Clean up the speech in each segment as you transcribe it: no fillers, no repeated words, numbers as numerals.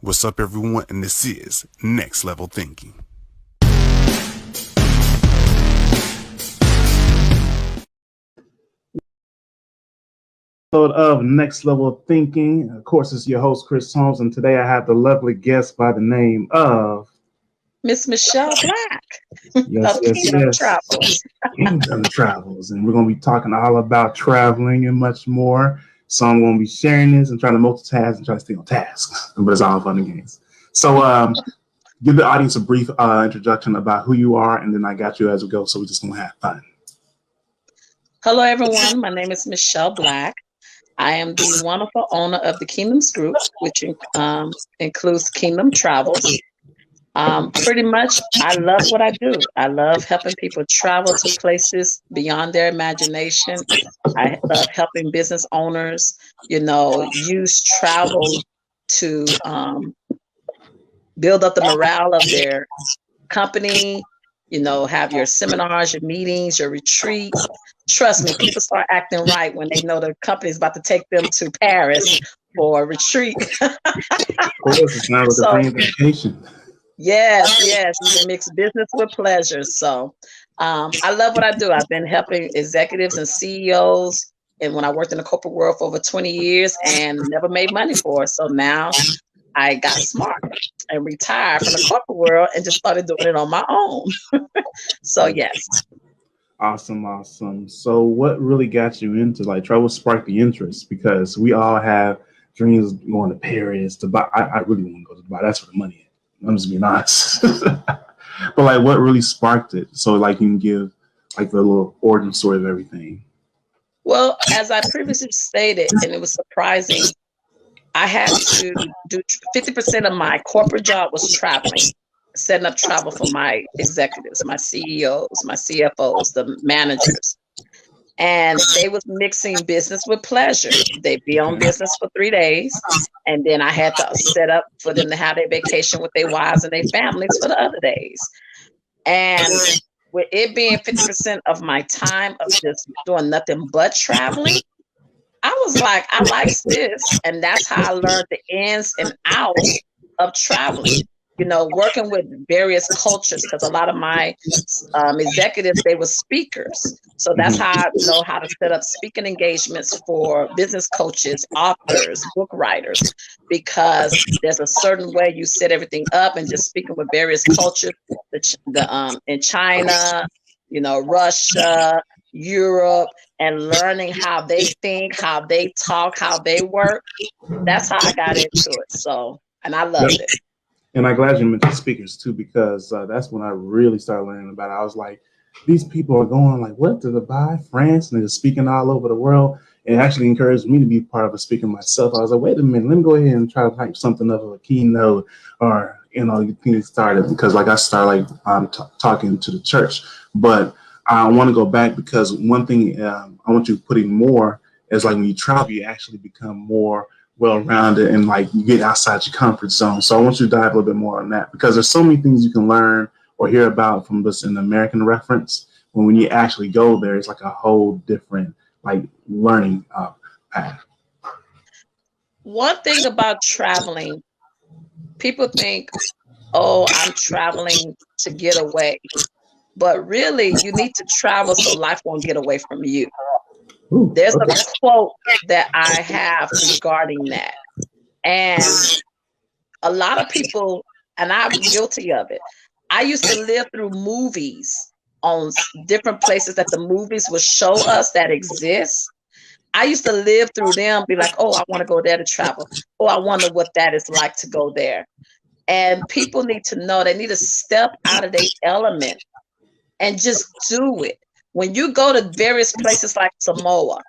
What's up, everyone? And this is Next Level Thinking. Of Next Level Thinking. Of course, it's your host, Chris Holmes, and today I have the lovely guest by the name of Miss Michelle Black yes, of yes, Kingdom yes, Travels. Kingdom Travels, and we're going to be talking all about traveling and much more. So I'm going to be sharing this and trying to multitask and try to stay on task, but it's all fun and games. So give the audience a brief introduction about who you are, and then I got you as we go. So we're just going to have fun. Hello, everyone. My name is Michelle Black. I am the wonderful owner of the Kingdoms Group, which includes Kingdom Travels. Pretty much, I love what I do. I love helping people travel to places beyond their imagination. I love helping business owners, use travel to build up the morale of their company, have your seminars, your meetings, your retreats. Trust me, people start acting right when they know the company's about to take them to Paris for a retreat. Of course, it's not with a dream vacation. Yes, you can mix business with pleasure. So I love what I do. I've been helping executives and CEOs, and when I worked in the corporate world for over 20 years and never made money for it. So now I got smart and retired from the corporate world and just started doing it on my own. So yes. Awesome. So what really got you into travel sparked the interest? Because we all have dreams of going to Paris, to buy. I really want to go to Dubai. That's where the money is. I'm just being honest. But what really sparked it? So you can give the little origin story of everything. Well, as I previously stated, and it was surprising, I had to do 50% of my corporate job was traveling, setting up travel for my executives, my CEOs, my CFOs, the managers. And they was mixing business with pleasure. They'd be on business for 3 days, and then I had to set up for them to have their vacation with their wives and their families for the other days. And with it being 50% of my time of just doing nothing but traveling, I was like, I like this. And that's how I learned the ins and outs of traveling. Working with various cultures, because a lot of my executives, they were speakers. So that's how I know how to set up speaking engagements for business coaches, authors, book writers, because there's a certain way you set everything up, and just speaking with various cultures, in China, Russia, Europe, and learning how they think, how they talk, how they work. That's how I got into it. So, and I loved it. And I'm glad you mentioned speakers too, because that's when I really started learning about it. I was like, these people are going to Dubai, France, and they're speaking all over the world. And it actually encouraged me to be part of a speaker myself. I was like, wait a minute, let me go ahead and try to type something up of a keynote or, get started, because I started talking to the church. But I want to go back, because one thing I want you putting more is when you travel, you actually become more well-rounded, and you get outside your comfort zone. So I want you to dive a little bit more on that, because there's so many things you can learn or hear about from this in American reference. When you actually go there, it's a whole different learning path. One thing about traveling, people think, oh, I'm traveling to get away. But really, you need to travel so life won't get away from you. There's a quote that I have regarding that. And a lot of people, and I'm guilty of it, I used to live through movies on different places that the movies would show us that exist. I used to live through them, be like, oh, I want to go there to travel. Oh, I wonder what that is like to go there. And people need to know they need to step out of their element and just do it. When you go to various places like Samoa,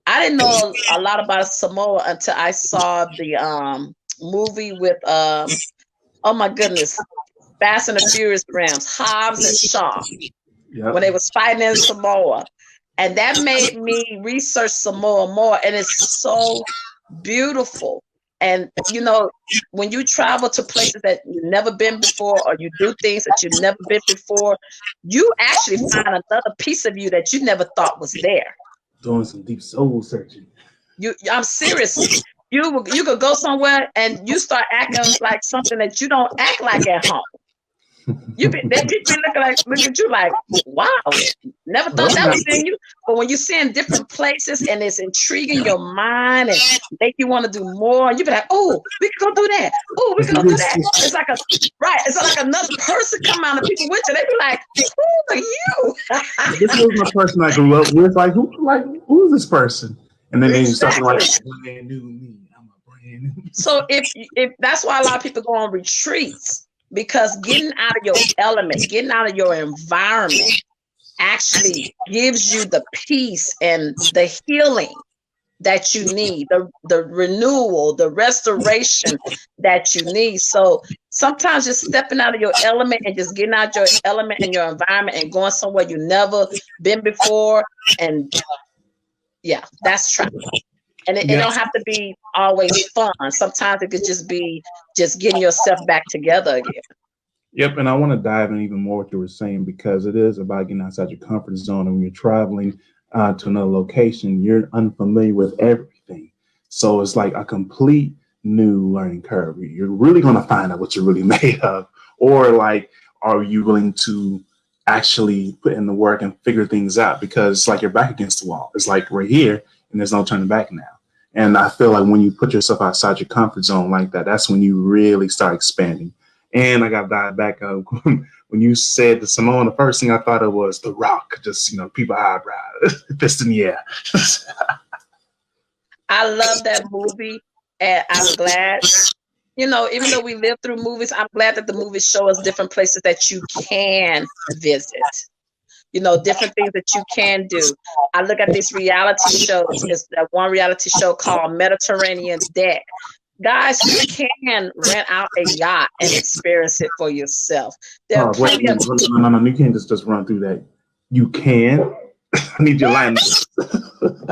I didn't know a lot about Samoa until I saw the movie with, oh my goodness, Fast and the Furious Rams, Hobbs and Shaw, when they was fighting in Samoa. And that made me research Samoa more, and it's so beautiful. And, when you travel to places that you've never been before, or you do things that you've never been before, you actually find another piece of you that you never thought was there. Doing some deep soul searching. I'm serious. you could go somewhere and you start acting like something that you don't act like at home. That people look at you like, wow, never thought that was in you. But when you see in different places and it's intriguing your mind and make you want to do more, you be like, oh, we can go do that. Oh, we can go do that. It's like it's like another person come out and people with you. They be like, who are you? This was my person I grew up with. Like, who's this person? And then they start like, brand new me. I'm a brand new. So if that's why a lot of people go on retreats. Because getting out of your element, getting out of your environment actually gives you the peace and the healing that you need, the renewal, the restoration that you need. So sometimes just stepping out of your element and just getting out of your element and your environment and going somewhere you've never been before. And yeah, that's travel. And it don't have to be always fun. Sometimes it could just be just getting yourself back together again. Yep, and I want to dive in even more what you were saying, because it is about getting outside your comfort zone. And when you're traveling to another location, you're unfamiliar with everything. So it's like a complete new learning curve. You're really going to find out what you're really made of. Or like, are you willing to actually put in the work and figure things out? Because it's like you're back against the wall. It's like we're here and there's no turning back now. And I feel like when you put yourself outside your comfort zone like that, that's when you really start expanding. And I got to dive back up when you said the Simone, the first thing I thought of was The Rock, just, people eyebrows, fist in the air. I love that movie, and I'm glad, even though we live through movies, I'm glad that the movies show us different places that you can visit. Different things that you can do. I look at these reality shows. There's that one reality show called Mediterranean Deck. Guys, you can rent out a yacht and experience it for yourself. There are plenty of no, you can't just run through that. You can. I need your line.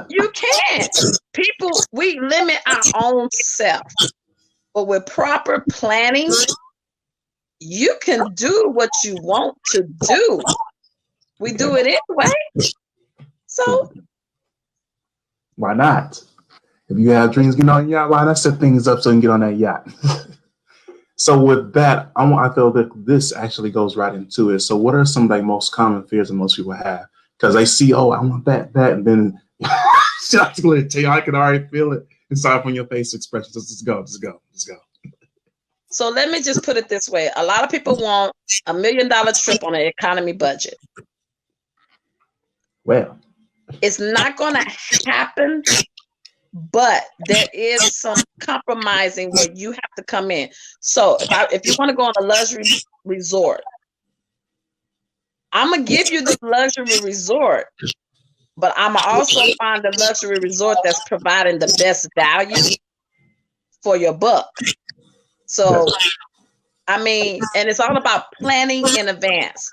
You can. People, we limit our own self. But with proper planning, you can do what you want to do. We do it anyway. So why not? If you have dreams, get on your yacht. Why not set things up so you can get on that yacht? So with that, I feel that this actually goes right into it. So what are some like most common fears that most people have? Because they see, oh, I want that, and then I can tell you, I can already feel it inside from your face expression. Just go. So let me just put it this way. A lot of people want $1 million trip on an economy budget. Well, it's not going to happen, but there is some compromising where you have to come in. So if you want to go on a luxury resort, I'm going to give you the luxury resort, but I'm going to also find the luxury resort that's providing the best value for your buck. So, and it's all about planning in advance.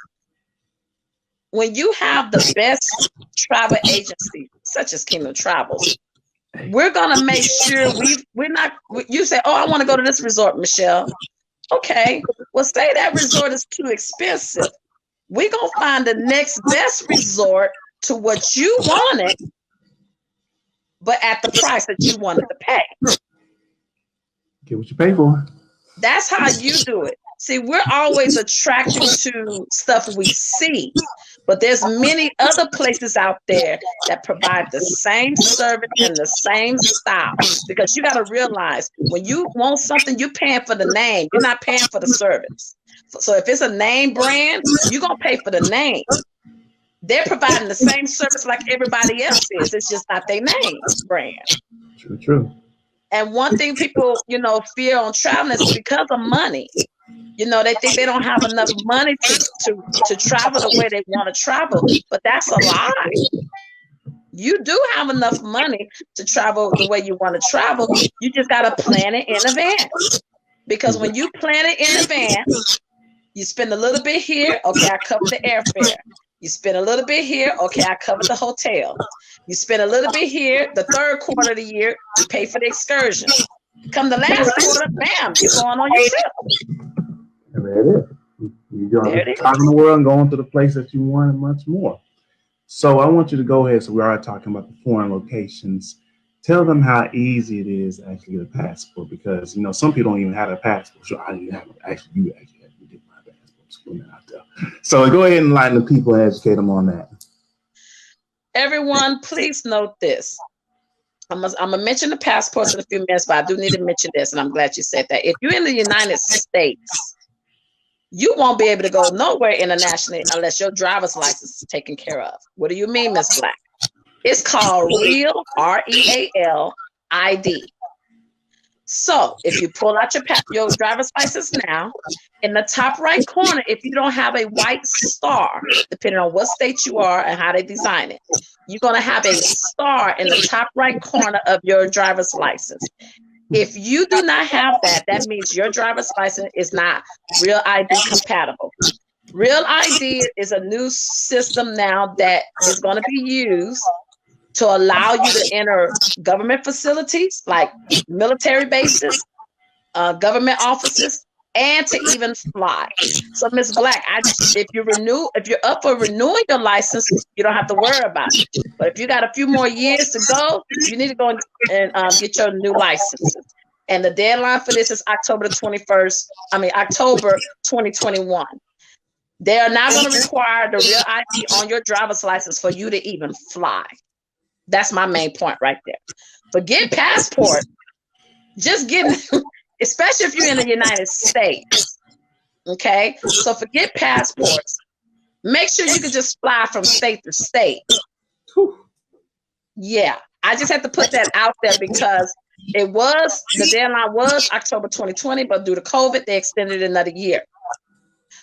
When you have the best travel agency, such as Kingdom Travels, we're going to make sure you say, oh, I want to go to this resort, Michelle. Okay, well, say that resort is too expensive. We're going to find the next best resort to what you wanted, but at the price that you wanted to pay. Get what you pay for. That's how you do it. See, we're always attracted to stuff we see, but there's many other places out there that provide the same service and the same style. Because you got to realize, when you want something, you're paying for the name. You're not paying for the service. So if it's a name brand, you're going to pay for the name. They're providing the same service like everybody else is. It's just not their name brand. True. And one thing people, fear on traveling is because of money. They think they don't have enough money to travel the way they want to travel, but that's a lie. You do have enough money to travel the way you want to travel. You just got to plan it in advance. Because when you plan it in advance, you spend a little bit here, okay, I cover the airfare. You spend a little bit here, okay, I cover the hotel. You spend a little bit here, the third quarter of the year, you pay for the excursion. Come the last quarter, bam, you're going on your trip. And there it is. You're traveling the world and going to the place that you want and much more. So I want you to go ahead. So we are talking about the foreign locations. tell them how easy it is to actually get a passport, because you know some people don't even have a passport. So I didn't have it. Actually, you actually had to get my passport. So put that out there. So go ahead and enlighten the people and educate them on that. Everyone, please note this. I'm gonna mention the passports in a few minutes, but I do need to mention this, and I'm glad you said that. If you're in the United States, you won't be able to go nowhere internationally unless your driver's license is taken care of. What do you mean, Ms. Black? It's called REAL, REAL ID. So if you pull out your driver's license now, in the top right corner, if you don't have a white star, depending on what state you are and how they design it, you're going to have a star in the top right corner of your driver's license. If you do not have that, that means your driver's license is not Real ID compatible. Real ID is a new system now that is going to be used to allow you to enter government facilities like military bases, government offices, and to even fly. So, Ms. Black, if you're up for renewing your license, you don't have to worry about it. But if you got a few more years to go, you need to go and get your new license. And the deadline for this is October 2021. They are not going to require the Real ID on your driver's license for you to even fly. That's my main point right there. Forget passport. Just get, especially if you're in the United States. Okay? So forget passports. Make sure you can just fly from state to state. Yeah. I just had to put that out there because the deadline was October 2020, but due to COVID, they extended it another year.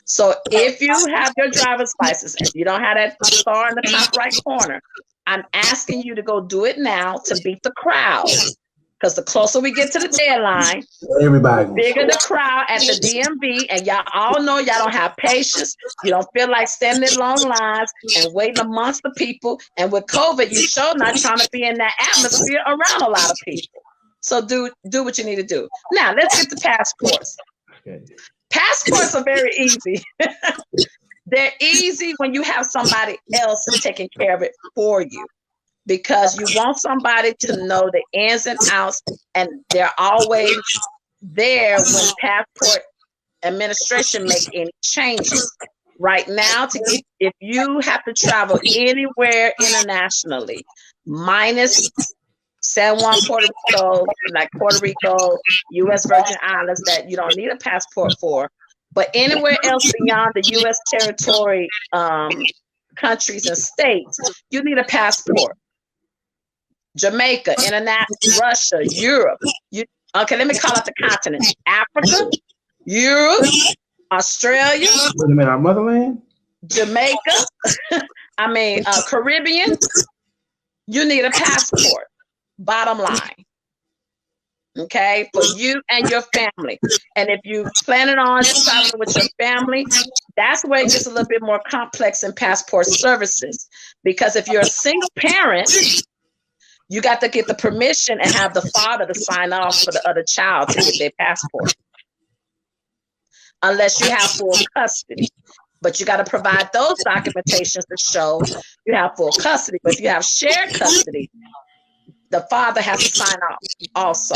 So if you have your driver's license and you don't have that star in the top right corner, I'm asking you to go do it now to beat the crowd. Because the closer we get to the deadline, everybody, the bigger the crowd at the DMV, and y'all all know y'all don't have patience. You don't feel like standing in long lines and waiting amongst the people. And with COVID, you sure not trying to be in that atmosphere around a lot of people. So do what you need to do. Now, let's get the passports. Okay. Passports are very easy. They're easy when you have somebody else taking care of it for you, because you want somebody to know the ins and outs, and they're always there when passport administration make any changes. Right now, if you have to travel anywhere internationally, minus San Juan, Puerto Rico, like Puerto Rico, U.S. Virgin Islands, that you don't need a passport for. But anywhere else beyond the U.S. territory, countries and states, you need a passport. Jamaica, Russia, Europe. Okay, let me call out the continent. Africa, Europe, Australia. Wait a minute, our motherland? Jamaica, Caribbean. You need a passport. Bottom line. Okay, for you and your family. And if you're planning on traveling with your family, that's where it gets a little bit more complex in passport services. Because if you're a single parent, you got to get the permission and have the father to sign off for the other child to get their passport. Unless you have full custody. But you got to provide those documentations to show you have full custody. But if you have shared custody, the father has to sign off also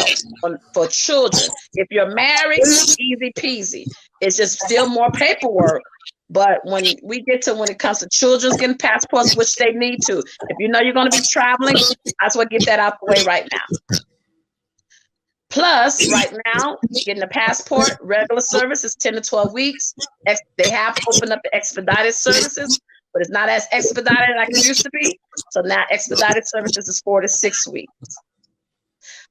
for children. If you're married, easy peasy. It's just still more paperwork. But when it comes to children getting passports, which they need to, if you know you're going to be traveling, that's what get that out the way right now. Plus, right now, getting a passport, regular service is 10 to 12 weeks. They have opened up the expedited services, but it's not as expedited like it used to be. So now expedited services is 4 to 6 weeks.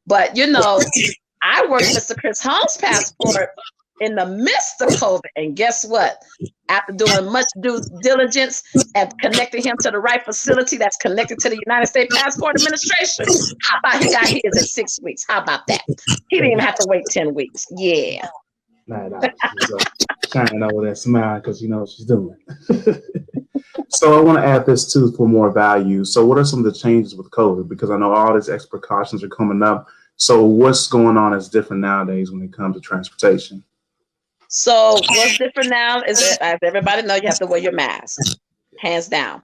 But, I worked Mr. Chris Holmes' passport in the midst of COVID. And guess what? After doing much due diligence and connecting him to the right facility that's connected to the United States Passport Administration, how about he got his in 6 weeks? How about that? He didn't even have to wait 10 weeks. Yeah. Nah, she's shining over that smile because you know what she's doing. So I want to add this too for more value. So what are some of the changes with COVID? Because I know all these extra precautions are coming up. So what's going on is different nowadays when it comes to transportation? So what's different now is that, as everybody knows, you have to wear your mask, hands down.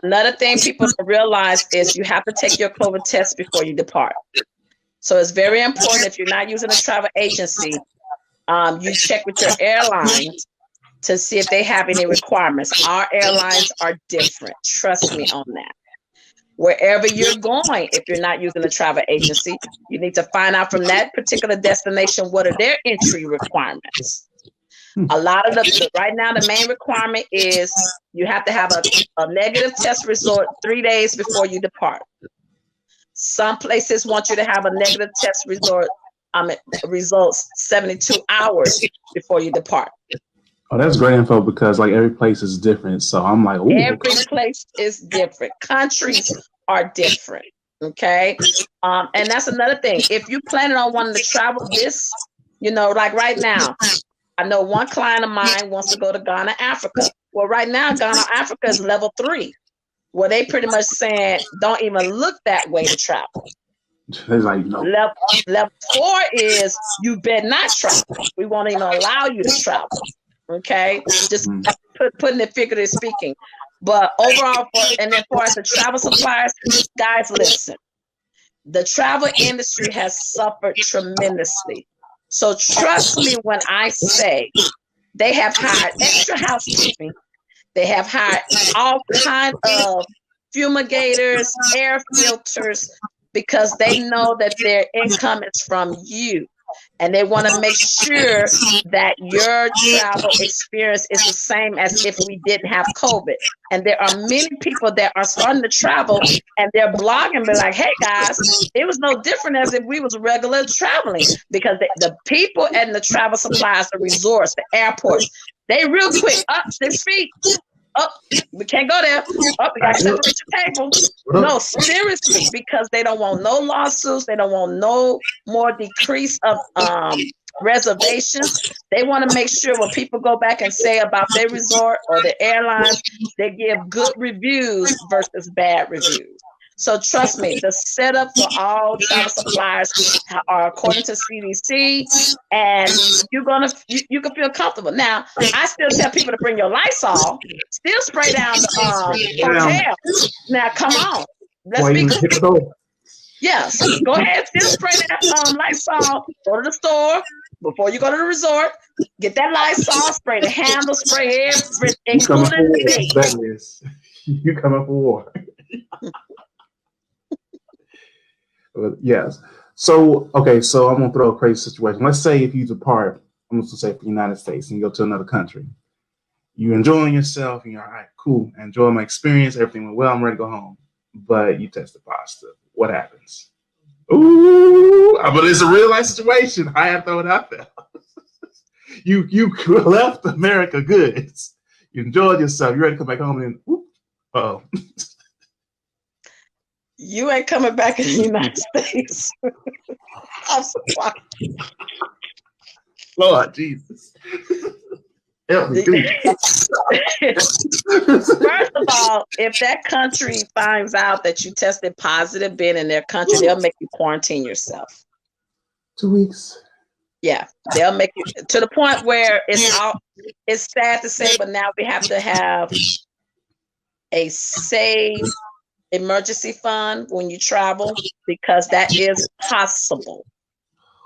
Another thing people don't realize is you have to take your COVID test before you depart. So it's very important if you're not using a travel agency, you check with your airlines to see if they have any requirements. Our airlines are different. Trust me on that. Wherever you're going, if you're not using a travel agency, you need to find out from that particular destination what are their entry requirements. A lot of right now, the main requirement is you have to have a negative test result 3 days before you depart. Some places want you to have a negative test results 72 hours before you depart. Oh, that's great info because like every place is different. So I'm like, ooh. Every place is different. Countries are different. Okay. And that's another thing. If you planning on wanting to travel this, like right now, I know one client of mine wants to go to Ghana, Africa. Well, right now, Ghana, Africa is level 3. Well, they pretty much saying don't even look that way to travel. It's like, no. Level 4 is you better not travel. We won't even allow you to travel. Okay, just putting it figuratively speaking. But overall, and then for the travel suppliers, guys, listen. The travel industry has suffered tremendously. So trust me when I say they have hired extra housekeeping. They have hired all kinds of fumigators, air filters, because they know that their income is from you. And they want to make sure that your travel experience is the same as if we didn't have COVID. And there are many people that are starting to travel and they're blogging and be like, hey guys, it was no different as if we was regular traveling, because the people and the travel suppliers, the resorts, the airports, they real quick up their feet. Oh, we can't go there. Oh, we got to separate your table. No, seriously, because they don't want no lawsuits. They don't want no more decrease of reservations. They want to make sure when people go back and say about their resort or the airlines, they give good reviews versus bad reviews. So trust me, the setup for all travel suppliers are according to CDC, and you can feel comfortable. Now, I still tell people to bring your Lysol, still spray down the hotel. Now, come on, let's be clear. Yes, go ahead, still spray that Lysol. Go to the store before you go to the resort. Get that Lysol, spray the handle, spray everything, including the base. You come up for war. Yes. So, okay, so I'm going to throw a crazy situation. Let's say if you depart, I'm going to say for the United States and you go to another country. You're enjoying yourself and you're all right, cool. I enjoy my experience. Everything went well. I'm ready to go home. But you tested positive. What happens? Ooh, but it's a real life situation. I have to throw it out there. You left America good. You enjoyed yourself. You're ready to come back home and uh-oh. You ain't coming back in the United States. I'm surprised. Lord Jesus. Help me, First of all, if that country finds out that you tested positive being in their country, they'll make you quarantine yourself. 2 weeks. Yeah, they'll make you to the point where it's sad to say, but now we have to have a safe emergency fund when you travel, because that is possible.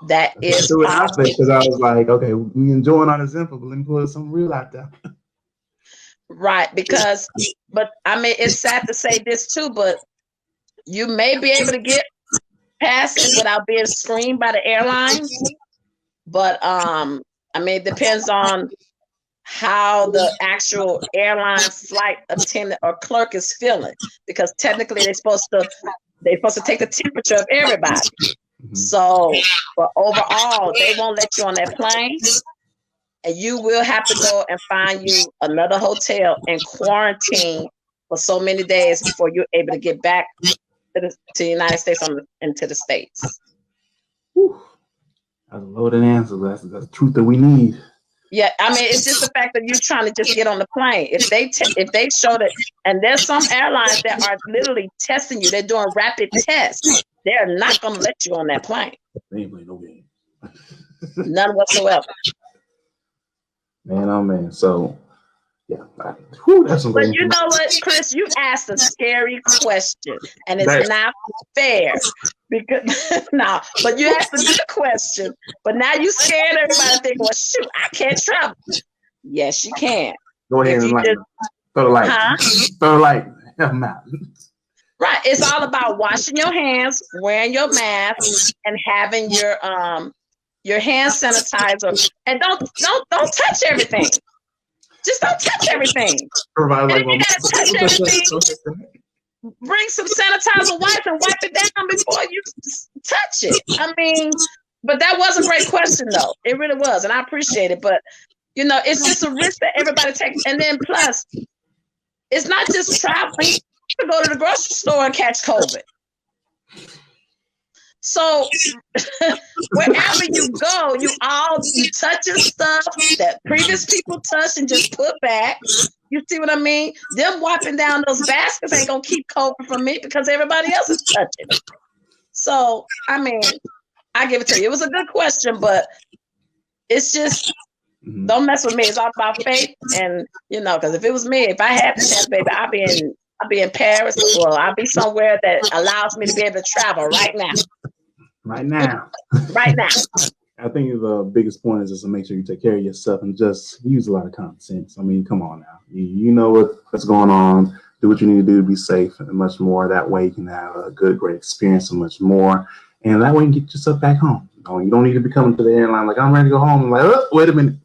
That is possible. Because I was like, okay, we enjoying all this info, but let me put some real out there. Right, but I mean, it's sad to say this too, but you may be able to get past it without being screened by the airlines. But I mean, it depends on how the actual airline flight attendant or clerk is feeling, because technically they're supposed to take the temperature of everybody. Mm-hmm. So, but overall, they won't let you on that plane, and you will have to go and find you another hotel and quarantine for so many days before you're able to get back to the United States and to the States. Whew. That's a loaded answer. That's the truth that we need. Yeah, I mean, it's just the fact that you're trying to just get on the plane. If they show that, and there's some airlines that are literally testing you, they're doing rapid tests. They're not going to let you on that plane. They ain't playing no game. None whatsoever. Man, oh man. So Yeah, that's some But great you know information. what, Chris? You asked a scary question, and it's Right. not fair because no. But you asked a good question. But now you scared everybody. Think, well, shoot, I can't travel. Yes, you can. Go ahead If and you like just, throw the light. huh? Throw the light. Help them out. Right. It's all about washing your hands, wearing your mask, and having your hand sanitizer. And don't touch everything. Just don't touch everything. Everybody And if like, you gotta touch everything, bring some sanitizer wipes and wipe it down before you touch it. I mean, but that was a great question, though. It really was, and I appreciate it. But you know, it's just a risk that everybody takes. And then plus, it's not just traveling. You can go to the grocery store and catch COVID. So wherever you go, you touching stuff that previous people touched and just put back. You see what I mean? Them wiping down those baskets ain't gonna keep COVID from me because everybody else is touching it. So I mean, I give it to you. It was a good question, but it's just don't mess with me. It's all about faith, and you know, because if it was me, if I had the chance, baby, I'd be in Paris. Well, I'd be somewhere that allows me to be able to travel right now. Right now. Right now. I think the biggest point is just to make sure you take care of yourself and just use a lot of common sense. I mean, come on now. You know what's going on. Do what you need to do to be safe and much more. That way you can have a good, great experience and much more. And that way you can get yourself back home. You don't need to be coming to the airline like, I'm ready to go home. I'm like, oh, wait a minute.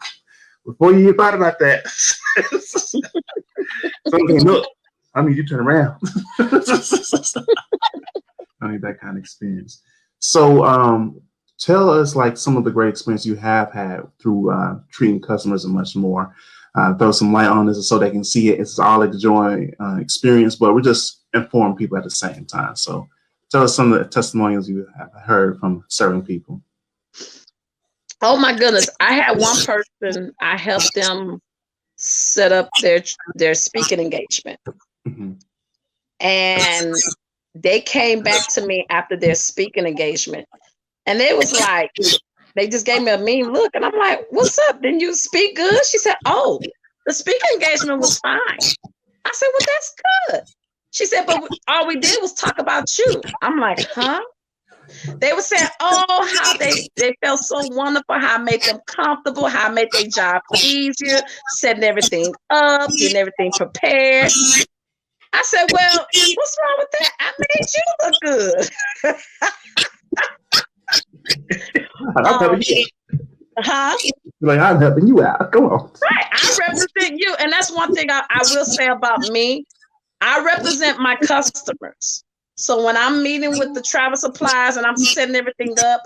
Before you thought about that. Something, look, I need you to turn around. I need that kind of experience. So tell us like some of the great experience you have had through treating customers and much more. Throw some light on this so they can see it. It's all a joy experience, but we're just informing people at the same time. So tell us some of the testimonials you have heard from serving people. Oh my goodness. I had one person, I helped them set up their speaking engagement. Mm-hmm. And they came back to me after their speaking engagement. And they was like, they just gave me a mean look. And I'm like, what's up? Didn't you speak good? She said, oh, the speaking engagement was fine. I said, well, that's good. She said, but all we did was talk about you. I'm like, huh? They were saying, oh, how they felt so wonderful, how I made them comfortable, how I made their job easier, setting everything up, getting everything prepared. I said, well, what's wrong with that? I made you look good. I'm helping you. Huh? Like, I'm helping you out. Come on. Right. I represent you. And that's one thing I will say about me. I represent my customers. So when I'm meeting with the travel suppliers and I'm setting everything up,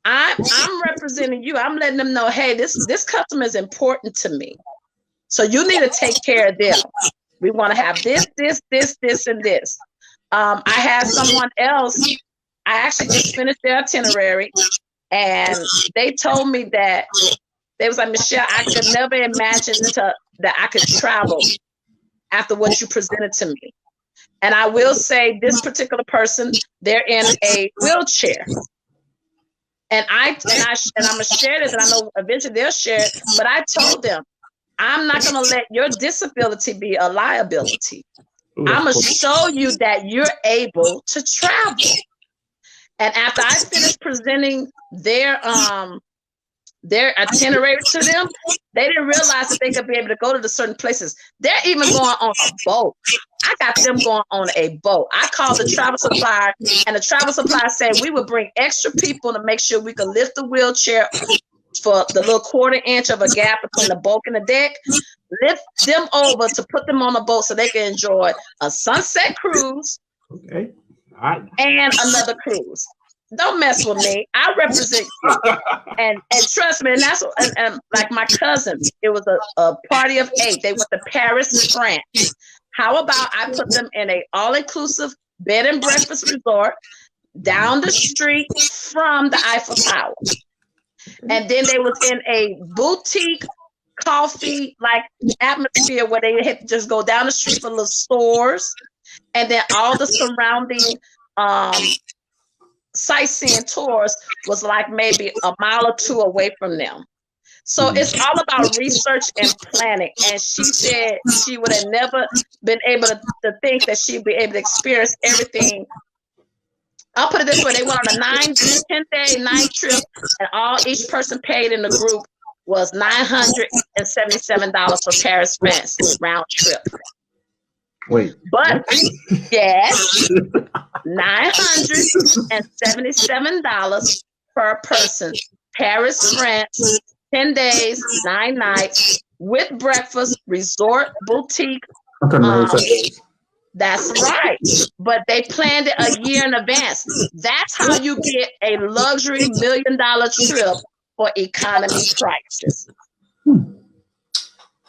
I'm representing you. I'm letting them know, hey, this customer is important to me. So you need to take care of them. We want to have this, and this. I had someone else, I actually just finished their itinerary, and they told me that they was like, Michelle, I could never imagine that I could travel after what you presented to me. And I will say this particular person, they're in a wheelchair. And I'm gonna share this, and I know eventually they'll share it, but I told them, I'm not gonna let your disability be a liability. I'm gonna show you that you're able to travel. And after I finished presenting their itinerary to them, they didn't realize that they could be able to go to the certain places. They're even going on a boat. I got them going on a boat. I called the travel supplier, and the travel supplier said we would bring extra people to make sure we could lift the wheelchair for the little 1/4 inch of a gap between the bulk and the deck, lift them over to put them on a boat so they can enjoy a sunset cruise. Okay. All right. And another cruise. Don't mess with me. I represent you. And trust me, and that's and like my cousins, it was a party of 8. They went to Paris, France. How about I put them in a all-inclusive bed and breakfast resort down the street from the Eiffel Tower. And then they was in a boutique coffee like atmosphere where they had to just go down the street for little stores, and then all the surrounding sightseeing tours was like maybe a mile or 2 away from them. So it's all about research and planning. And she said she would have never been able to think that she'd be able to experience everything. I'll put it this way: they went on a 10-day night trip, and each person paid in the group was $977 for Paris, France, round trip. Wait. But yes, $977 per person. Paris, France, 10 days, 9 nights, with breakfast, resort, boutique. That's right. But they planned it a year in advance. That's how you get a luxury $1 million trip for economy prices.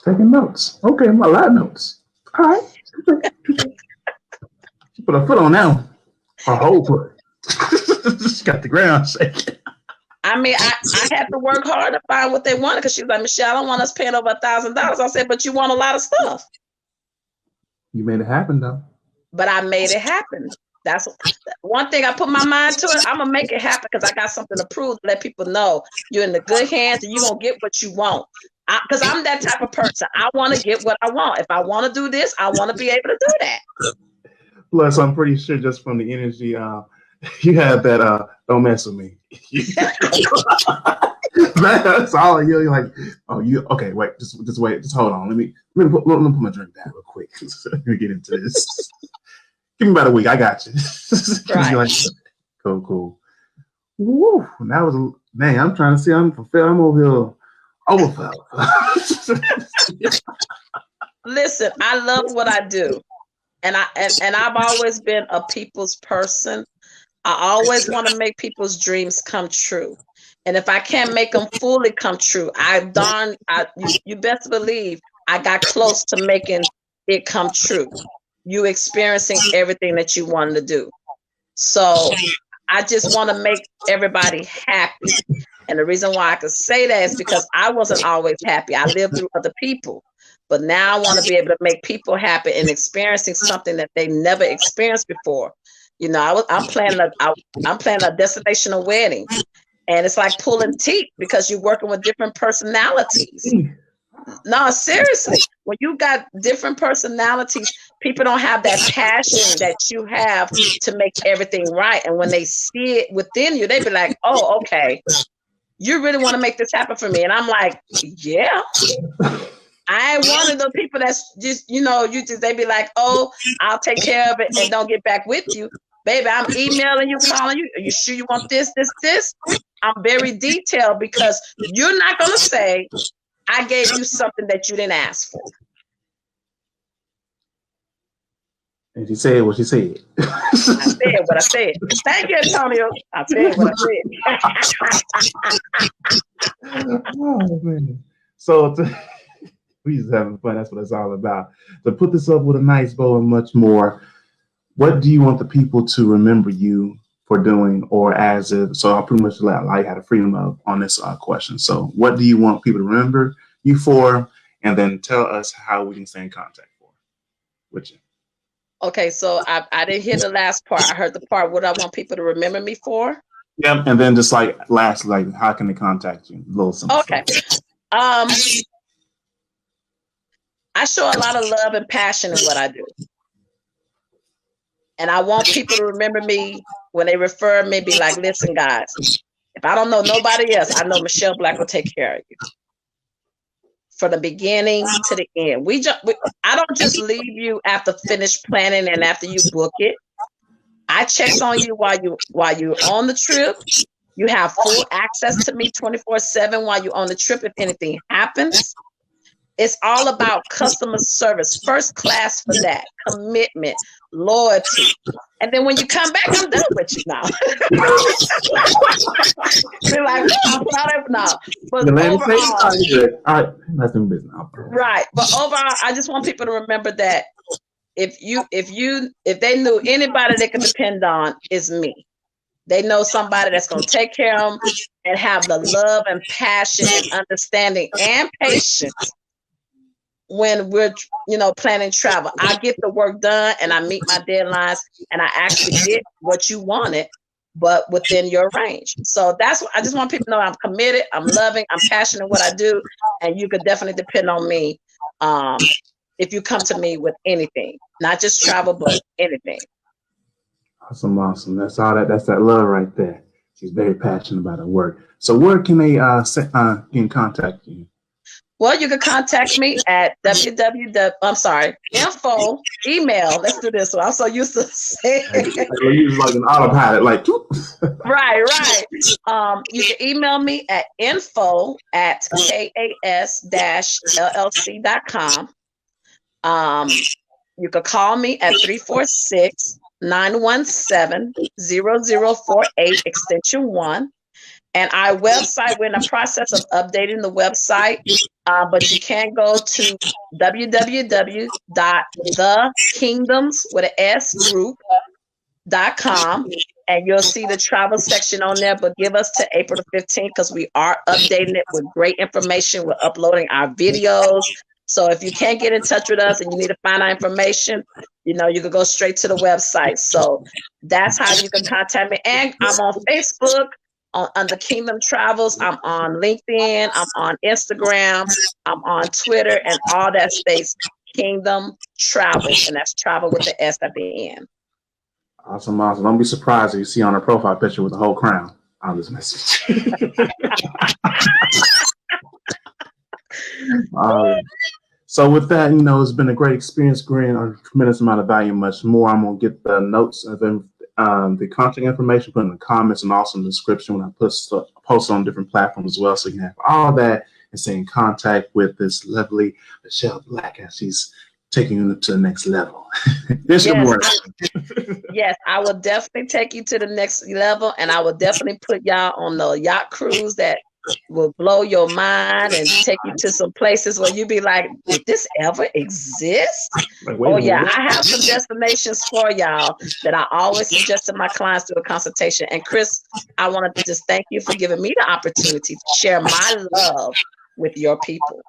Taking notes. Okay, a lot of notes. All right. She put a foot on that one. Her whole foot. She got the ground shaking. I mean, I had to work hard to find what they wanted, because she was like, Michelle, I don't want us paying over $1,000. I said, but you want a lot of stuff. You made it happen, though. But I made it happen. That's one thing I put my mind to it. I'm going to make it happen because I got something to prove, to let people know you're in the good hands and you're going to get what you want. Because I'm that type of person. I want to get what I want. If I want to do this, I want to be able to do that. Plus, I'm pretty sure just from the energy, you have that, don't mess with me. That's all you're like, oh, you, okay, wait, just wait, just hold on. Let me put my drink down real quick. Let me get into this. Give me about a week. I got you. Right. Like, cool. Woo, that was, man, I'm trying to see, I'm fulfilled. I'm over here. Overfilled. Listen, I love what I do. And I've always been a people's person. I always want to make people's dreams come true. And if I can't make them fully come true, you best believe I got close to making it come true. You experiencing everything that you wanted to do. So I just want to make everybody happy. And the reason why I could say that is because I wasn't always happy. I lived through other people. But now I want to be able to make people happy and experiencing something that they never experienced before. You know, I'm planning a destinational wedding. And it's like pulling teeth because you're working with different personalities. No, seriously. When you got different personalities, people don't have that passion that you have to make everything right. And when they see it within you, they be like, oh, okay, you really want to make this happen for me. And I'm like, yeah. I ain't one of those people that's just, they be like, oh, I'll take care of it and don't get back with you. Baby, I'm emailing you, calling you. Are you sure you want this? I'm very detailed because you're not going to say, I gave you something that you didn't ask for. And she said what she said. I said what I said. Thank you, Antonio. I said what I said. Oh, man. So we just having fun. That's what it's all about. To put this up with a nice bow and much more, what do you want the people to remember you for doing, or as if? So I'll pretty much allow you have the freedom of on this question. So what do you want people to remember you for, and then tell us how we can stay in contact with you. Okay, so I didn't hear the last part. I heard the part what I want people to remember me for. Yeah, and then just like last, like how can they contact you? A little simple. Okay. I show a lot of love and passion in what I do. And I want people to remember me when they refer me, be like, listen, guys, if I don't know nobody else, I know Michelle Black will take care of you. From the beginning to the end. I don't just leave you after finished planning and after you book it. I check on you while you're on the trip. You have full access to me 24/7 while you're on the trip if anything happens. It's all about customer service, first class for that, commitment, loyalty. And then when you come back, I'm done with you now. They're like, I'm proud of now. But overall, all right, that's doing business. Right. But overall, I just want people to remember that if they knew anybody they could depend on, is me. They know somebody that's going to take care of them and have the love and passion and understanding and patience when we're, planning travel. I get the work done and I meet my deadlines and I actually get what you wanted but within your range. So that's what I just want people to know. I'm committed, I'm loving, I'm passionate in what I do, and you could definitely depend on me if you come to me with anything, not just travel, but anything. Awesome, awesome. That's all that. That's that love right there. She's very passionate about her work. So where can they get in contact you? Well, you can contact me at info, email. Let's do this one. I'm so used to saying We'll use like an autopilot, like right. You can email me at info@kas-llc.com. You can call me at 346-917-0048 extension 1. And our website, we're in the process of updating the website, but you can go to www.thekingdomsgroup.com and you'll see the travel section on there. But give us to April the 15th because we are updating it with great information. We're uploading our videos. So if you can't get in touch with us and you need to find out information, you can go straight to the website. So that's how you can contact me. And I'm on Facebook. Under Kingdom Travels, I'm on LinkedIn, I'm on Instagram, I'm on Twitter, and all that states Kingdom Travels, and that's travel with the S at the end. Awesome, awesome. Don't be surprised if you see on her profile picture with a whole crown on this message. So with that, it's been a great experience, Green, a tremendous amount of value, much more. I'm going to get the notes of them. The contact information put in the comments and also in the description when I post on different platforms as well, so you can have all that and stay in contact with this lovely Michelle Black as she's taking you to the next level. Yes, I will definitely take you to the next level, and I will definitely put y'all on the yacht cruise that will blow your mind and take you to some places where you be like, did this ever exist? I have some destinations for y'all that I always suggest to my clients through a consultation. And Chris, I wanted to just thank you for giving me the opportunity to share my love with your people.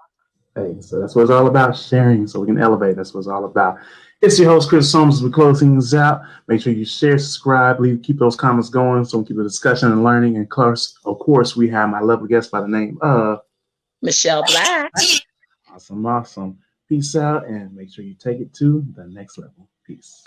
Hey, so that's what it's all about, sharing so we can elevate. That's what it's all about. It's your host, Chris Soames, as we close things out. Make sure you share, subscribe, keep those comments going so we keep the discussion and learning. And of course, we have my lovely guest by the name of Michelle Black. Awesome, awesome. Peace out, and make sure you take it to the next level. Peace.